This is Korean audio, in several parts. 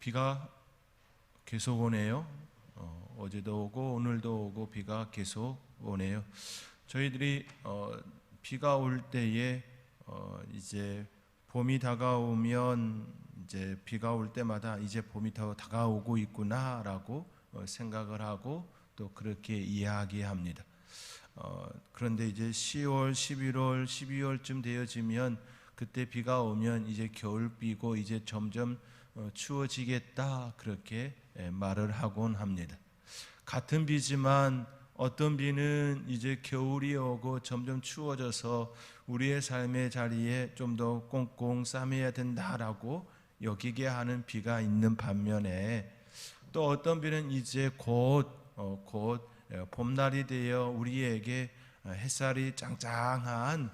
비가 계속 오네요. 어제도 오고 오늘도 오고 비가 계속 오네요. 저희들이 비가 올 때에 이제 봄이 다가오면 이제 비가 올 때마다 이제 봄이 더 다가오고 있구나라고 생각을 하고 또 그렇게 이야기합니다. 그런데 이제 10월, 11월, 12월쯤 되어지면 그때 비가 오면 이제 겨울비고 이제 점점 추워지겠다 그렇게 말을 하곤 합니다. 같은 비지만 어떤 비는 이제 겨울이 오고 점점 추워져서 우리의 삶의 자리에 좀 더 꽁꽁 싸매야 된다라고 여기게 하는 비가 있는 반면에 또 어떤 비는 이제 곧 봄날이 되어 우리에게 햇살이 짱짱한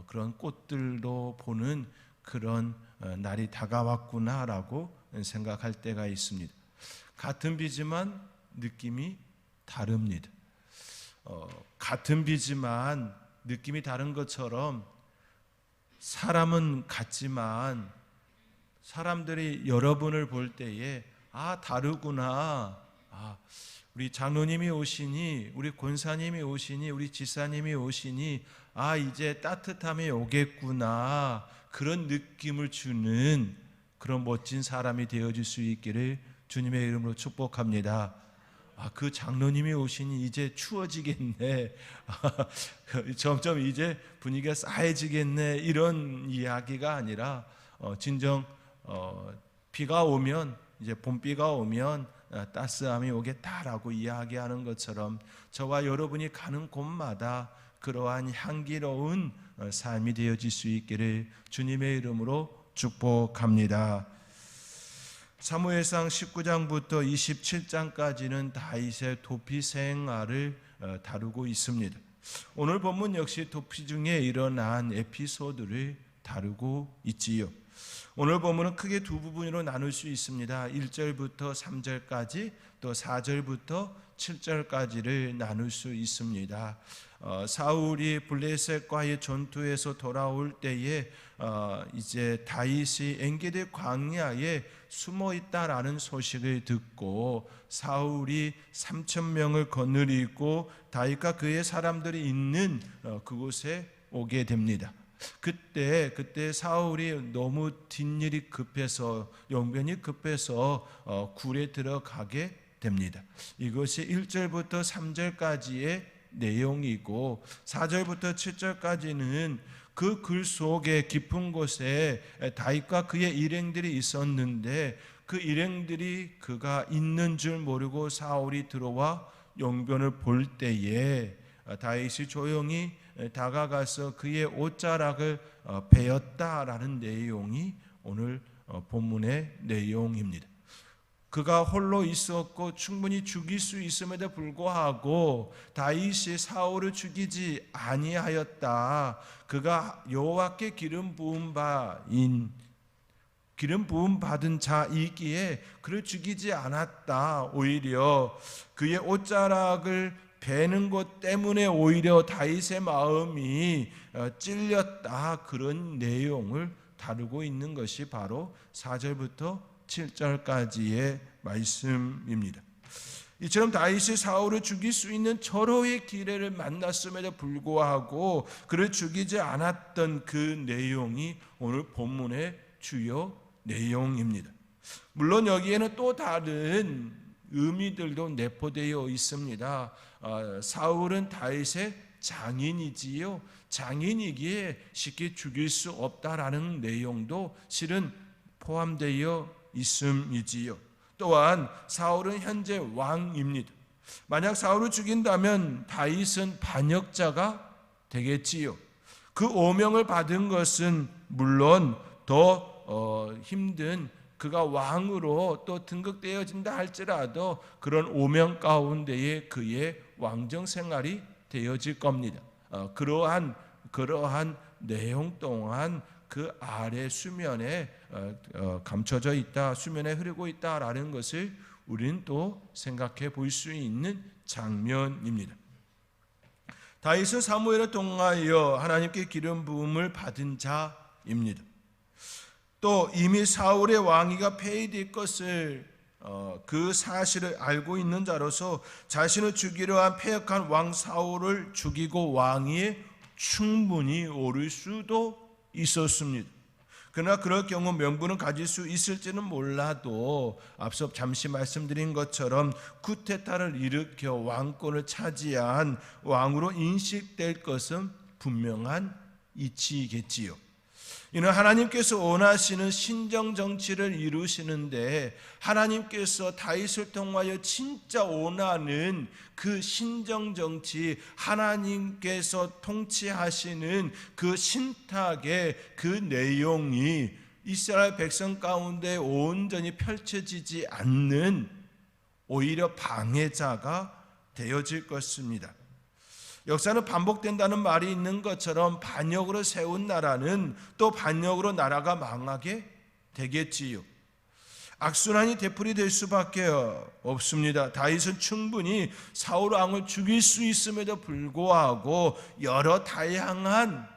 그런 꽃들도 보는 그런 날이 다가왔구나라고 생각할 때가 있습니다. 같은 비지만 느낌이 다릅니다. 같은 비지만 느낌이 다른 것처럼 사람은 같지만 사람들이 여러분을 볼 때에 다르구나. 우리 장로님이 오시니, 우리 권사님이 오시니, 우리 지사님이 오시니 이제 따뜻함이 오겠구나. 그런 느낌을 주는 그런 멋진 사람이 되어줄 수 있기를 주님의 이름으로 축복합니다. 그 장로님이 오시니 이제 추워지겠네. 점점 이제 분위기가 싸해지겠네. 이런 이야기가 아니라 진정 비가 오면 이제 봄비가 오면 따스함이 오겠다라고 이야기하는 것처럼 저와 여러분이 가는 곳마다 그러한 향기로운 삶이 되어질 수 있기를 주님의 이름으로 축복합니다. 사무엘상 19장부터 27장까지는 다윗의 도피 생활을 다루고 있습니다. 오늘 본문 역시 도피 중에 일어난 에피소드를 다루고 있지요. 오늘 본문은 크게 두 부분으로 나눌 수 있습니다. 1절부터 3절까지 또 4절부터 7절까지를 나눌 수 있습니다. 사울이 블레셋과의 전투에서 돌아올 때에 이제 다윗이 엔게디 광야에 숨어 있다라는 소식을 듣고 사울이 3,000명을 거느리고 다윗과 그의 사람들이 있는 그곳에 오게 됩니다. 그때 사울이 너무 뒷일이 급해서 용변이 급해서 굴에 들어가게 됩니다. 이것이 1절부터 3절까지의 내용이고 4절부터 7절까지는 그 글 속에 깊은 곳에 다윗과 그의 일행들이 있었는데 그 일행들이 그가 있는 줄 모르고 사울이 들어와 용변을 볼 때에 다윗이 조용히 다가가서 그의 옷자락을 베었다라는 내용이 오늘 본문의 내용입니다. 그가 홀로 있었고 충분히 죽일 수 있음에도 불구하고 다윗이 사울을 죽이지 아니하였다. 그가 여호와께 기름 부음 받은 자이기에 그를 죽이지 않았다. 오히려 그의 옷자락을 베는 것 때문에 오히려 다윗의 마음이 찔렸다. 그런 내용을 다루고 있는 것이 바로 4절부터 7절까지의 말씀입니다. 이처럼 다윗이 사울을 죽일 수 있는 절호의 기회를 만났음에도 불구하고 그를 죽이지 않았던 그 내용이 오늘 본문의 주요 내용입니다. 물론 여기에는 또 다른 의미들도 내포되어 있습니다. 사울은 다윗의 장인이지요. 장인이기에 쉽게 죽일 수 없다라는 내용도 실은 포함되어 있음이지요. 또한 사울은 현재 왕입니다. 만약 사울을 죽인다면 다윗은 반역자가 되겠지요. 그 오명을 받은 것은 물론 더 힘든 그가 왕으로 또 등극되어진다 할지라도 그런 오명 가운데에 그의 왕정 생활이 되어질 겁니다. 그러한 내용 동안 그 아래 수면에 감춰져 있다, 수면에 흐르고 있다라는 것을 우리는 또 생각해 볼 수 있는 장면입니다. 다윗은 사무엘을 통하여 하나님께 기름 부음을 받은 자입니다. 또 이미 사울의 왕위가 폐위될 것을 그 사실을 알고 있는 자로서 자신을 죽이려 한 패역한 왕 사울을 죽이고 왕위에 충분히 오를 수도 있었습니다. 그러나 그럴 경우 명분은 가질 수 있을지는 몰라도 앞서 잠시 말씀드린 것처럼 쿠데타를 일으켜 왕권을 차지한 왕으로 인식될 것은 분명한 이치겠지요. 이는 하나님께서 원하시는 신정 정치를 이루시는데 하나님께서 다윗을 통하여 진짜 원하는 그 신정 정치, 하나님께서 통치하시는 그 신탁의 그 내용이 이스라엘 백성 가운데 온전히 펼쳐지지 않는 오히려 방해자가 되어질 것입니다. 역사는 반복된다는 말이 있는 것처럼 반역으로 세운 나라는 또 반역으로 나라가 망하게 되겠지요. 악순환이 되풀이될 수밖에 없습니다. 다윗은 충분히 사울 왕을 죽일 수 있음에도 불구하고 여러 다양한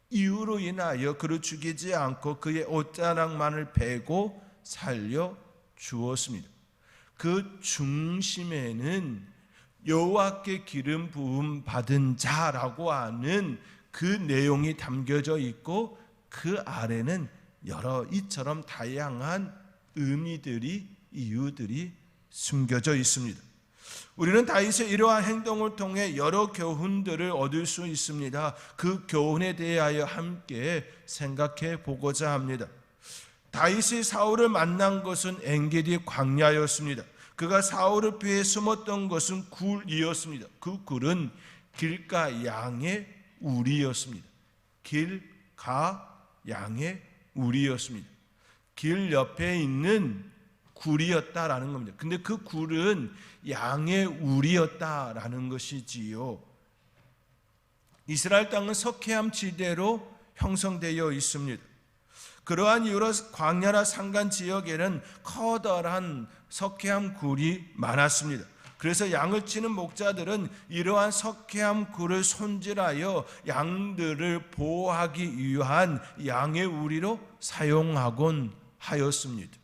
이유로 인하여 그를 죽이지 않고 그의 옷자락만을 베고 살려 주었습니다. 그 중심에는 여호와께 기름 부음 받은 자라고 하는 그 내용이 담겨져 있고 그 아래는 여러 이처럼 다양한 의미들이, 이유들이 숨겨져 있습니다. 우리는 다윗의 이러한 행동을 통해 여러 교훈들을 얻을 수 있습니다. 그 교훈에 대하여 함께 생각해 보고자 합니다. 다윗이 사울을 만난 것은 엔게디 광야였습니다. 그가 사울을 피해 숨었던 것은 굴이었습니다. 그 굴은 길가 양의 우리였습니다. 길가 양의 우리였습니다. 길 옆에 있는 굴이었다라는 겁니다. 근데 그 굴은 양의 우리였다라는 것이지요. 이스라엘 땅은 석회암 지대로 형성되어 있습니다. 그러한 이유로 광야나 산간 지역에는 커다란 석회암 굴이 많았습니다. 그래서 양을 치는 목자들은 이러한 석회암 굴을 손질하여 양들을 보호하기 위한 양의 우리로 사용하곤 하였습니다.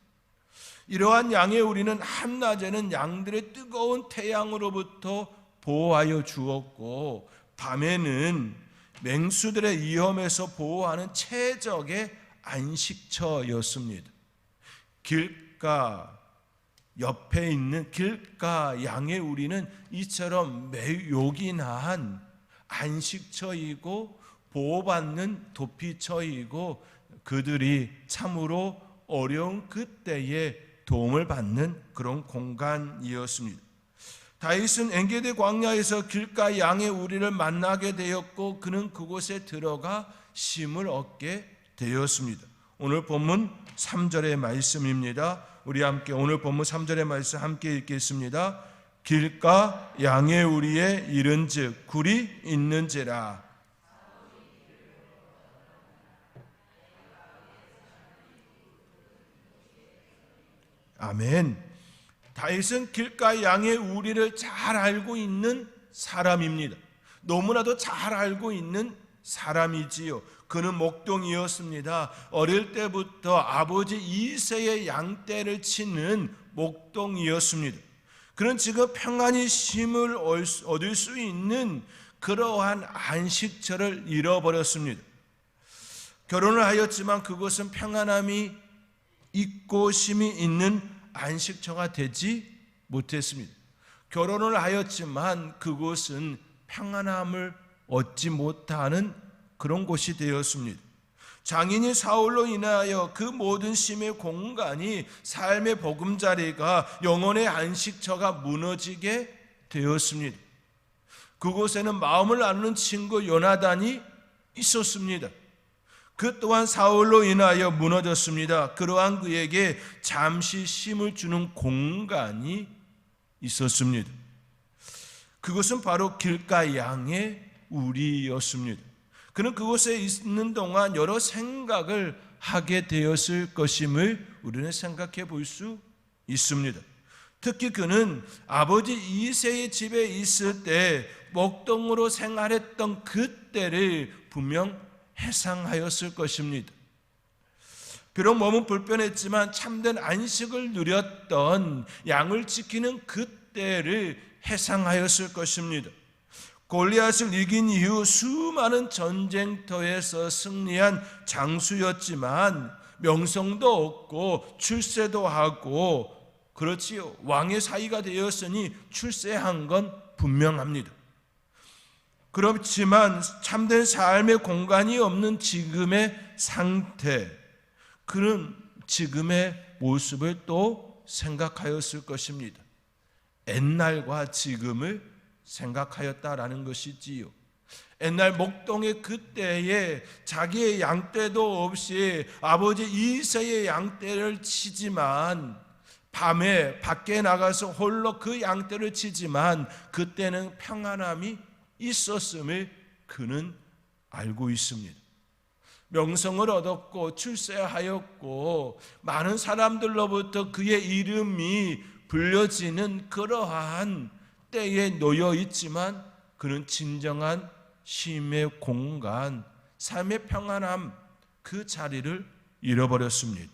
이러한 양의 우리는 한낮에는 양들의 뜨거운 태양으로부터 보호하여 주었고 밤에는 맹수들의 위험에서 보호하는 최적의 안식처였습니다. 길가 옆에 있는 길가 양의 우리는 이처럼 매우 요긴한 안식처이고 보호받는 도피처이고 그들이 참으로 어려운 그때에 도움을 받는 그런 공간이었습니다. 다윗은 엔게디 광야에서 길가 양의 우리를 만나게 되었고 그는 그곳에 들어가 쉼을 얻게 되었습니다. 오늘 본문 3절의 말씀입니다. 우리 함께 오늘 본문 3절의 말씀 함께 읽겠습니다. 길가 양의 우리에 이른즉 굴이 있는지라. 아멘. 다윗은 길가 양의 우리를 잘 알고 있는 사람입니다. 너무나도 잘 알고 있는 사람이지요. 그는 목동이었습니다. 어릴 때부터 아버지 이새의 양떼를 치는 목동이었습니다. 그는 지금 평안히 쉼을 얻을 수 있는 그러한 안식처를 잃어버렸습니다. 결혼을 하였지만 그것은 평안함이 있고 쉼이 있는 안식처가 되지 못했습니다. 결혼을 하였지만 그곳은 평안함을 얻지 못하는 그런 곳이 되었습니다. 장인이 사울로 인하여 그 모든 쉼의 공간이 삶의 보금자리가 영혼의 안식처가 무너지게 되었습니다. 그곳에는 마음을 나누는 친구 요나단이 있었습니다. 그 또한 사울로 인하여 무너졌습니다. 그러한 그에게 잠시 쉼을 주는 공간이 있었습니다. 그것은 바로 길가 양의 우리였습니다. 그는 그곳에 있는 동안 여러 생각을 하게 되었을 것임을 우리는 생각해 볼 수 있습니다. 특히 그는 아버지 이새의 집에 있을 때 목동으로 생활했던 그때를 분명 회상하였을 것입니다. 비록 몸은 불편했지만 참된 안식을 누렸던 양을 지키는 그때를 해상하였을 것입니다. 골리앗을 이긴 이후 수많은 전쟁터에서 승리한 장수였지만 명성도 얻고 출세도 하고 그렇지요. 왕의 사위가 되었으니 출세한 건 분명합니다. 그렇지만 참된 삶의 공간이 없는 지금의 상태, 그런 지금의 모습을 또 생각하였을 것입니다. 옛날과 지금을 생각하였다라는 것이지요. 옛날 목동의 그때에 자기의 양떼도 없이 아버지 이새의 양떼를 치지만, 밤에 밖에 나가서 홀로 그 양떼를 치지만 그때는 평안함이 있었음을 그는 알고 있습니다. 명성을 얻었고 출세하였고 많은 사람들로부터 그의 이름이 불려지는 그러한 때에 놓여 있지만 그는 진정한 쉼의 공간, 삶의 평안함, 그 자리를 잃어버렸습니다.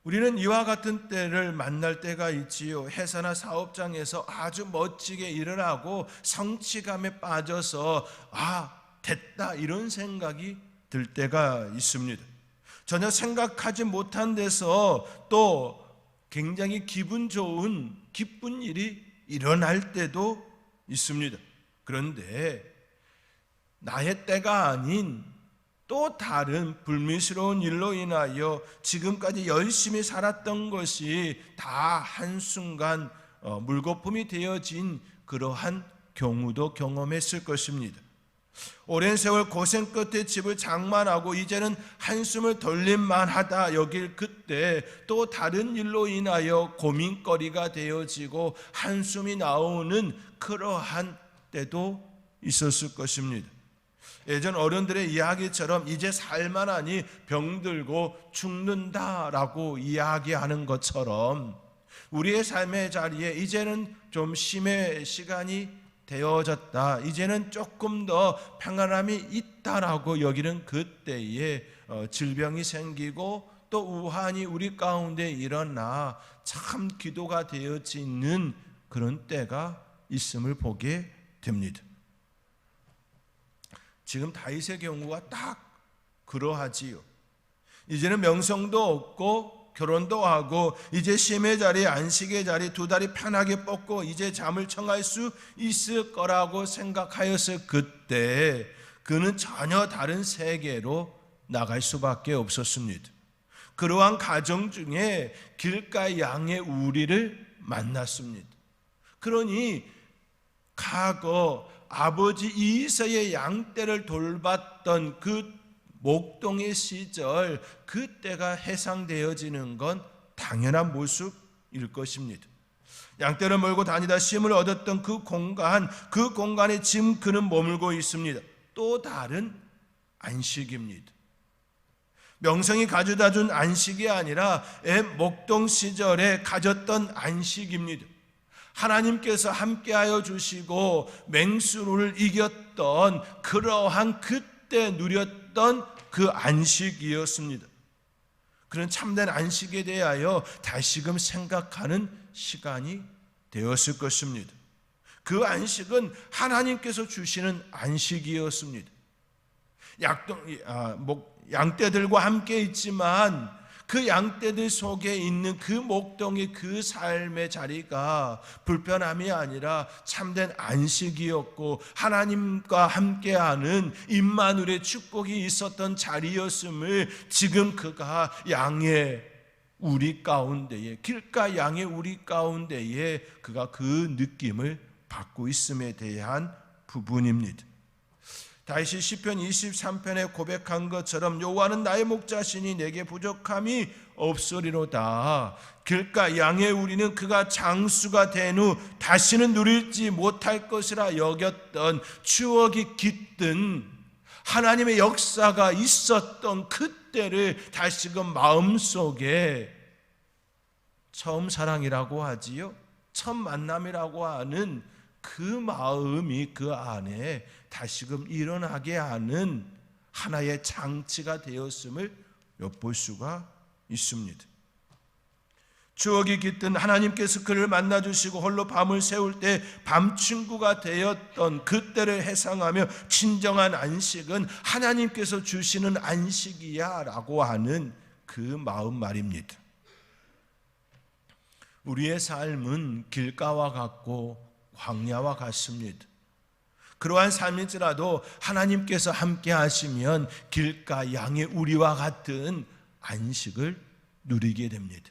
우리는 이와 같은 때를 만날 때가 있지요. 회사나 사업장에서 아주 멋지게 일을 하고 성취감에 빠져서 됐다 이런 생각이 들 때가 있습니다. 전혀 생각하지 못한 데서 또 굉장히 기분 좋은 기쁜 일이 일어날 때도 있습니다. 그런데 나의 때가 아닌 또 다른 불미스러운 일로 인하여 지금까지 열심히 살았던 것이 다 한순간 물거품이 되어진 그러한 경우도 경험했을 것입니다. 오랜 세월 고생 끝에 집을 장만하고 이제는 한숨을 돌릴만하다 여길 그때 또 다른 일로 인하여 고민거리가 되어지고 한숨이 나오는 그러한 때도 있었을 것입니다. 예전 어른들의 이야기처럼 이제 살만하니 병들고 죽는다라고 이야기하는 것처럼 우리의 삶의 자리에 이제는 좀 쉼의 시간이 되어졌다, 이제는 조금 더 평안함이 있다라고 여기는 그때에 질병이 생기고 또 우환이 우리 가운데 일어나 참 기도가 되어지는 그런 때가 있음을 보게 됩니다. 지금 다윗의 경우가 딱 그러하지요. 이제는 명성도 없고 결혼도 하고 이제 쉼의 자리, 안식의 자리 두 다리 편하게 뻗고 이제 잠을 청할 수 있을 거라고 생각하였을 그때 그는 전혀 다른 세계로 나갈 수밖에 없었습니다. 그러한 가정 중에 길가의 양의 우리를 만났습니다. 그러니 과거 아버지 이새의 양떼를 돌봤던 그 목동의 시절, 그때가 해상되어지는 건 당연한 모습일 것입니다. 양떼를 몰고 다니다 쉼을 얻었던 그 공간에 지금 그는 머물고 있습니다. 또 다른 안식입니다. 명성이 가져다 준 안식이 아니라 목동 시절에 가졌던 안식입니다. 하나님께서 함께하여 주시고 맹수를 이겼던 그러한 그때 누렸던 그 안식이었습니다. 그런 참된 안식에 대하여 다시금 생각하는 시간이 되었을 것입니다. 그 안식은 하나님께서 주시는 안식이었습니다. 양떼들과 함께 있지만 그 양떼들 속에 있는 그 목동의 그 삶의 자리가 불편함이 아니라 참된 안식이었고 하나님과 함께하는 임마누엘의 축복이 있었던 자리였음을 지금 그가 양의 우리 가운데에, 길가 양의 우리 가운데에 그가 그 느낌을 받고 있음에 대한 부분입니다. 다윗이 시편 23편에 고백한 것처럼 여호와는 나의 목자시니 내게 부족함이 없으리로다. 길가 양의 우리는 그가 장수가 된 후 다시는 누리지 못할 것이라 여겼던 추억이 깃든 하나님의 역사가 있었던 그때를 다시금 마음속에 처음 사랑이라고 하지요, 첫 만남이라고 하는 그 마음이 그 안에 다시금 일어나게 하는 하나의 장치가 되었음을 엿볼 수가 있습니다. 추억이 깃든 하나님께서 그를 만나주시고 홀로 밤을 새울 때 밤친구가 되었던 그때를 회상하며 진정한 안식은 하나님께서 주시는 안식이야 라고 하는 그 마음 말입니다. 우리의 삶은 길가와 같고 광야와 같습니다. 그러한 삶일지라도 하나님께서 함께 하시면 길가 양의 우리와 같은 안식을 누리게 됩니다.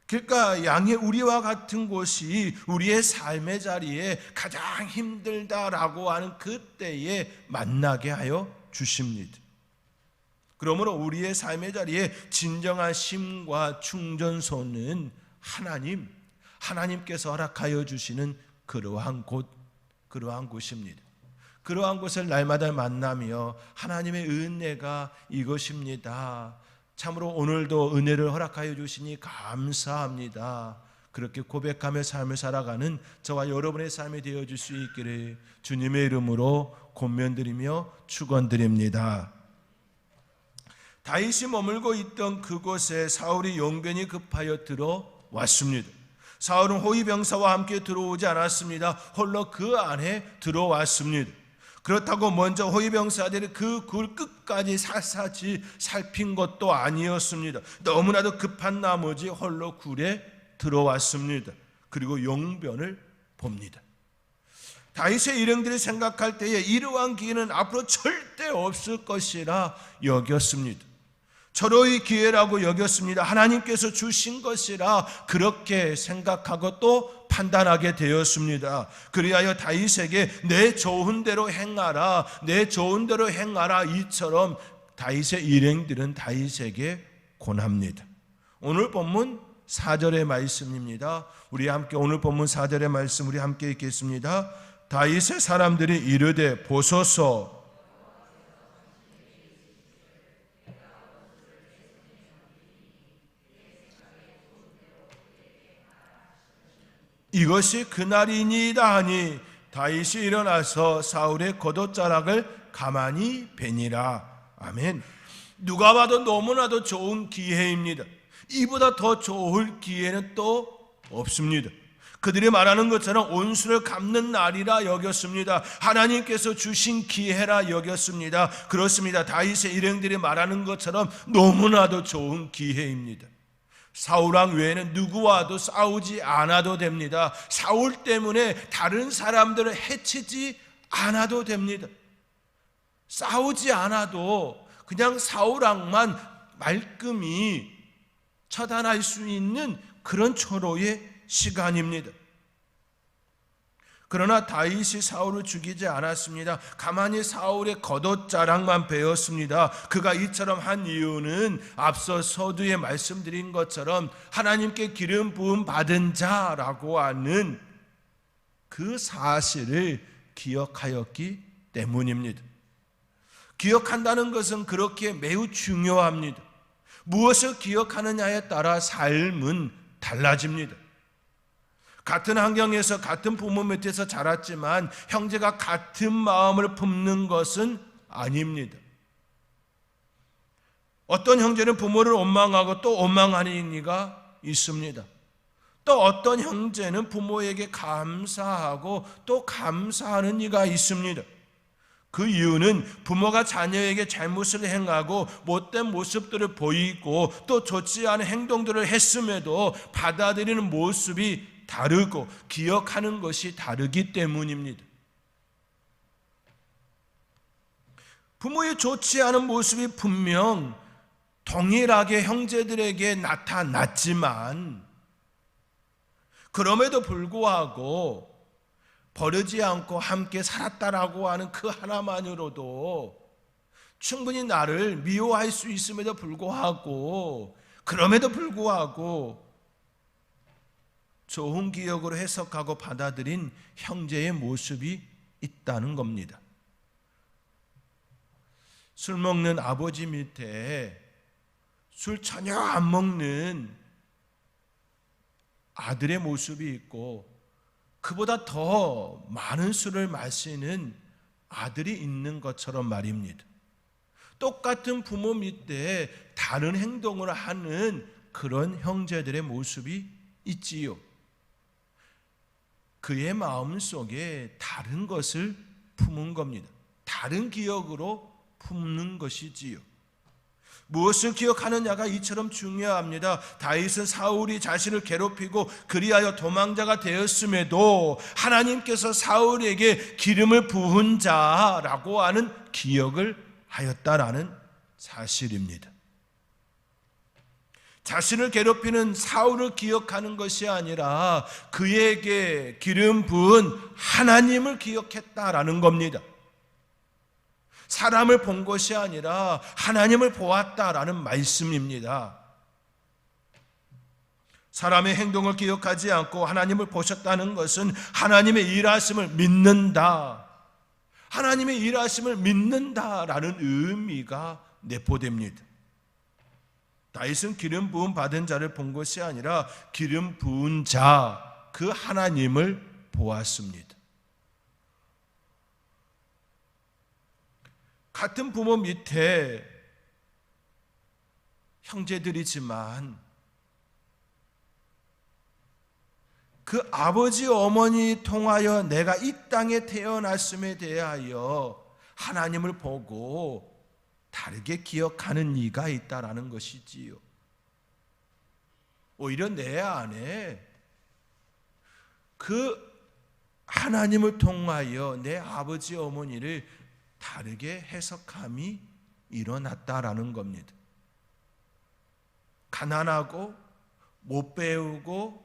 길가 양의 우리와 같은 곳이 우리의 삶의 자리에 가장 힘들다라고 하는 그때에 만나게 하여 주십니다. 그러므로 우리의 삶의 자리에 진정한 쉼과 충전소는 하나님께서 허락하여 주시는 그러한 곳입니다. 그러한 곳을 날마다 만나며 하나님의 은혜가 이것입니다. 참으로 오늘도 은혜를 허락하여 주시니 감사합니다. 그렇게 고백하며 삶을 살아가는 저와 여러분의 삶이 되어줄 수 있기를 주님의 이름으로 권면드리며 축원드립니다. 다윗이 머물고 있던 그곳에 사울이 용변이 급하여 들어왔습니다. 사울은 호위병사와 함께 들어오지 않았습니다. 홀로 그 안에 들어왔습니다. 그렇다고 먼저 호위병사들이 그 굴 끝까지 샅샅이 살핀 것도 아니었습니다. 너무나도 급한 나머지 홀로 굴에 들어왔습니다. 그리고 용변을 봅니다. 다윗의 일행들이 생각할 때에 이러한 기회는 앞으로 절대 없을 것이라 여겼습니다. 절호의 기회라고 여겼습니다. 하나님께서 주신 것이라 그렇게 생각하고 또 판단하게 되었습니다. 그리하여 다윗에게 내 좋은 대로 행하라, 내 좋은 대로 행하라 이처럼 다윗의 일행들은 다윗에게 권합니다. 오늘 본문 4절의 말씀입니다. 우리 함께 오늘 본문 4절의 말씀 우리 함께 읽겠습니다. 다윗의 사람들이 이르되 보소서 이것이 그날이니이다 하니 다윗이 일어나서 사울의 겉옷자락을 가만히 베니라. 아멘. 누가 봐도 너무나도 좋은 기회입니다. 이보다 더 좋을 기회는 또 없습니다. 그들이 말하는 것처럼 온수를 갚는 날이라 여겼습니다. 하나님께서 주신 기회라 여겼습니다. 그렇습니다. 다윗의 일행들이 말하는 것처럼 너무나도 좋은 기회입니다. 사울왕 외에는 누구와도 싸우지 않아도 됩니다. 사울 때문에 다른 사람들을 해치지 않아도 됩니다. 싸우지 않아도 그냥 사울왕만 말끔히 처단할 수 있는 그런 초로의 시간입니다. 그러나 다윗이 사울을 죽이지 않았습니다. 가만히 사울의 겉옷자락만 베었습니다. 그가 이처럼 한 이유는 앞서 서두에 말씀드린 것처럼 하나님께 기름 부음 받은 자라고 하는 그 사실을 기억하였기 때문입니다. 기억한다는 것은 그렇게 매우 중요합니다. 무엇을 기억하느냐에 따라 삶은 달라집니다. 같은 환경에서 같은 부모 밑에서 자랐지만 형제가 같은 마음을 품는 것은 아닙니다. 어떤 형제는 부모를 원망하고 또 원망하는 이가 있습니다. 또 어떤 형제는 부모에게 감사하고 또 감사하는 이가 있습니다. 그 이유는 부모가 자녀에게 잘못을 행하고 못된 모습들을 보이고 또 좋지 않은 행동들을 했음에도 받아들이는 모습이 다르고 기억하는 것이 다르기 때문입니다. 부모의 좋지 않은 모습이 분명 동일하게 형제들에게 나타났지만 그럼에도 불구하고 버리지 않고 함께 살았다라고 하는 그 하나만으로도 충분히 나를 미워할 수 있음에도 불구하고 그럼에도 불구하고 좋은 기억으로 해석하고 받아들인 형제의 모습이 있다는 겁니다. 술 먹는 아버지 밑에 술 전혀 안 먹는 아들의 모습이 있고 그보다 더 많은 술을 마시는 아들이 있는 것처럼 말입니다. 똑같은 부모 밑에 다른 행동을 하는 그런 형제들의 모습이 있지요. 그의 마음속에 다른 것을 품은 겁니다. 다른 기억으로 품는 것이지요. 무엇을 기억하느냐가 이처럼 중요합니다. 다윗은 사울이 자신을 괴롭히고 그리하여 도망자가 되었음에도 하나님께서 사울에게 기름을 부은 자라고 하는 기억을 하였다라는 사실입니다. 자신을 괴롭히는 사울을 기억하는 것이 아니라 그에게 기름 부은 하나님을 기억했다라는 겁니다. 사람을 본 것이 아니라 하나님을 보았다라는 말씀입니다. 사람의 행동을 기억하지 않고 하나님을 보셨다는 것은 하나님의 일하심을 믿는다, 하나님의 일하심을 믿는다라는 의미가 내포됩니다. 다윗은 기름 부음 받은 자를 본 것이 아니라 기름 부은 자, 그 하나님을 보았습니다. 같은 부모 밑에 형제들이지만 그 아버지 어머니 통하여 내가 이 땅에 태어났음에 대하여 하나님을 보고 다르게 기억하는 이가 있다라는 것이지요. 오히려 내 안에 그 하나님을 통하여 내 아버지 어머니를 다르게 해석함이 일어났다라는 겁니다. 가난하고 못 배우고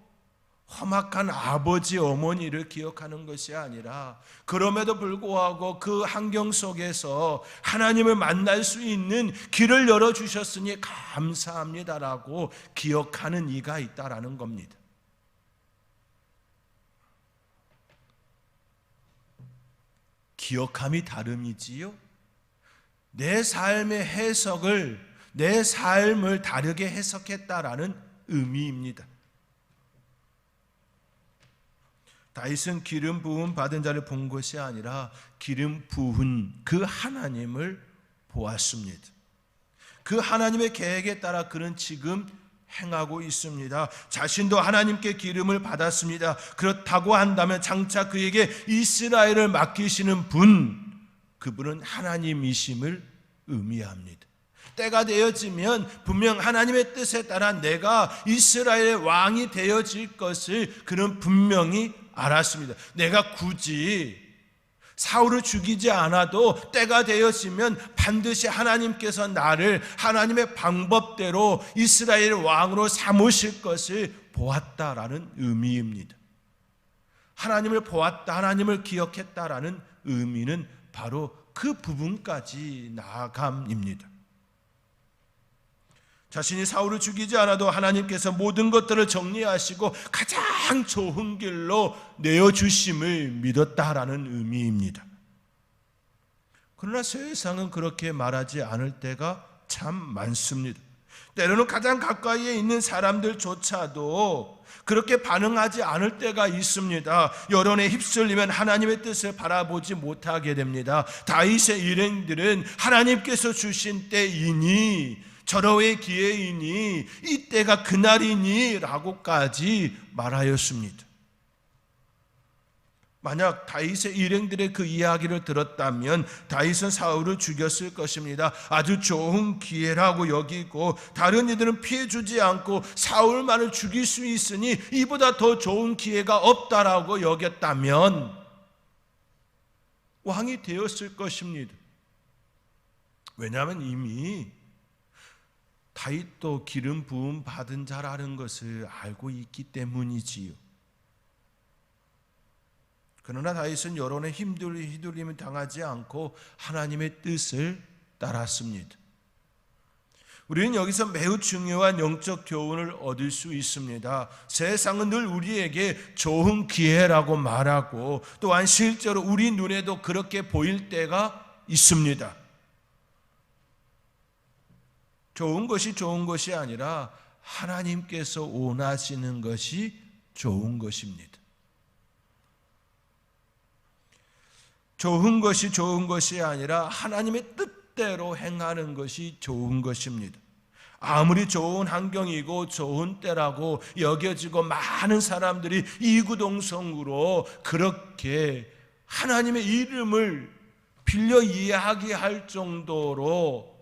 험악한 아버지 어머니를 기억하는 것이 아니라 그럼에도 불구하고 그 환경 속에서 하나님을 만날 수 있는 길을 열어주셨으니 감사합니다라고 기억하는 이가 있다라는 겁니다. 기억함이 다름이지요. 내 삶의 해석을, 내 삶을 다르게 해석했다라는 의미입니다. 다윗은 기름 부음 받은 자를 본 것이 아니라 기름 부은 그 하나님을 보았습니다. 그 하나님의 계획에 따라 그는 지금 행하고 있습니다. 자신도 하나님께 기름을 받았습니다. 그렇다고 한다면 장차 그에게 이스라엘을 맡기시는 분, 그분은 하나님이심을 의미합니다. 때가 되어지면 분명 하나님의 뜻에 따라 내가 이스라엘의 왕이 되어질 것을 그는 분명히 알았습니다. 내가 굳이 사울을 죽이지 않아도 때가 되었으면 반드시 하나님께서 나를 하나님의 방법대로 이스라엘 왕으로 삼으실 것을 보았다라는 의미입니다. 하나님을 보았다, 하나님을 기억했다라는 의미는 바로 그 부분까지 나아감입니다. 자신이 사울을 죽이지 않아도 하나님께서 모든 것들을 정리하시고 가장 좋은 길로 내어주심을 믿었다라는 의미입니다. 그러나 세상은 그렇게 말하지 않을 때가 참 많습니다. 때로는 가장 가까이에 있는 사람들조차도 그렇게 반응하지 않을 때가 있습니다. 여론에 휩쓸리면 하나님의 뜻을 바라보지 못하게 됩니다. 다윗의 일행들은 하나님께서 주신 때이니 절호의 기회이니 이때가 그날이니 라고까지 말하였습니다. 만약 다윗의 일행들의 그 이야기를 들었다면 다윗은 사울을 죽였을 것입니다. 아주 좋은 기회라고 여기고 다른 이들은 피해주지 않고 사울만을 죽일 수 있으니 이보다 더 좋은 기회가 없다라고 여겼다면 왕이 되었을 것입니다. 왜냐하면 이미 다윗도 기름 부음 받은 자라는 것을 알고 있기 때문이지요. 그러나 다윗은 여론의 휘둘림을 당하지 않고 하나님의 뜻을 따랐습니다. 우리는 여기서 매우 중요한 영적 교훈을 얻을 수 있습니다. 세상은 늘 우리에게 좋은 기회라고 말하고 또한 실제로 우리 눈에도 그렇게 보일 때가 있습니다. 좋은 것이 아니라 하나님께서 원하시는 것이 좋은 것입니다. 좋은 것이 아니라 하나님의 뜻대로 행하는 것이 좋은 것입니다. 아무리 좋은 환경이고 좋은 때라고 여겨지고 많은 사람들이 이구동성으로 그렇게 하나님의 이름을 빌려 이해하게 할 정도로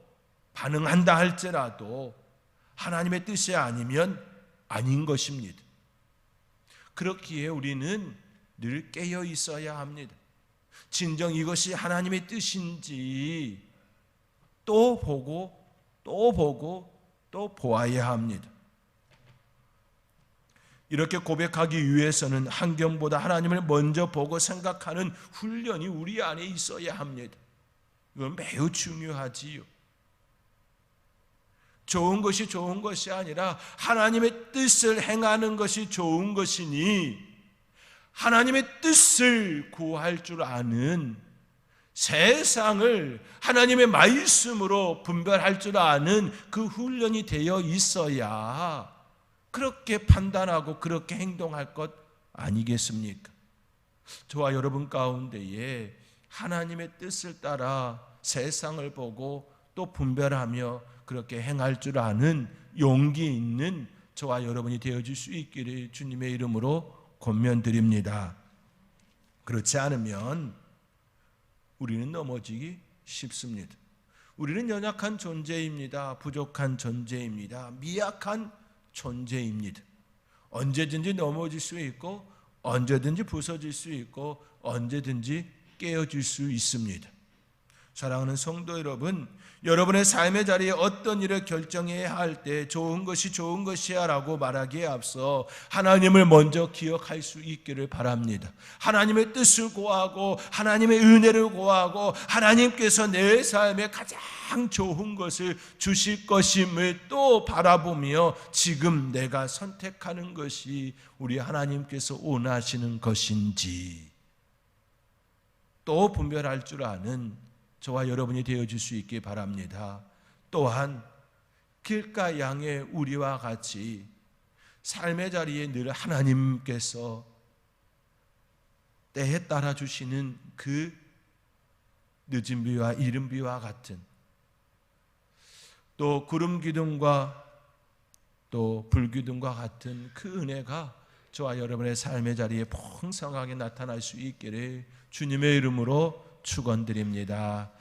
반응한다 할지라도 하나님의 뜻이 아니면 아닌 것입니다. 그렇기에 우리는 늘 깨어 있어야 합니다. 진정 이것이 하나님의 뜻인지 또 보고 또 보아야 합니다. 이렇게 고백하기 위해서는 환경보다 하나님을 먼저 보고 생각하는 훈련이 우리 안에 있어야 합니다. 이건 매우 중요하지요. 좋은 것이 아니라 하나님의 뜻을 행하는 것이 좋은 것이니 하나님의 뜻을 구할 줄 아는, 세상을 하나님의 말씀으로 분별할 줄 아는 그 훈련이 되어 있어야 그렇게 판단하고 그렇게 행동할 것 아니겠습니까? 저와 여러분 가운데에 하나님의 뜻을 따라 세상을 보고 또 분별하며 그렇게 행할 줄 아는 용기 있는 저와 여러분이 되어줄 수 있기를 주님의 이름으로 권면드립니다. 그렇지 않으면 우리는 넘어지기 쉽습니다. 우리는 연약한 존재입니다. 부족한 존재입니다. 미약한 존재입니다. 언제든지 넘어질 수 있고 언제든지 부서질 수 있고 언제든지 깨어질 수 있습니다. 사랑하는 성도 여러분, 여러분의 삶의 자리에 어떤 일을 결정해야 할 때 좋은 것이야 라고 말하기에 앞서 하나님을 먼저 기억할 수 있기를 바랍니다. 하나님의 뜻을 구하고 하나님의 은혜를 구하고 하나님께서 내 삶에 가장 좋은 것을 주실 것임을 또 바라보며 지금 내가 선택하는 것이 우리 하나님께서 원하시는 것인지 또 분별할 줄 아는 저와 여러분이 되어줄 수 있기 바랍니다. 또한 길가 양의 우리와 같이 삶의 자리에 늘 하나님께서 때에 따라 주시는 그 늦은 비와 이른 비와 같은, 또 구름 기둥과 또 불기둥과 같은 그 은혜가 저와 여러분의 삶의 자리에 풍성하게 나타날 수 있기를 주님의 이름으로 축원드립니다.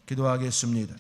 기도하겠습니다.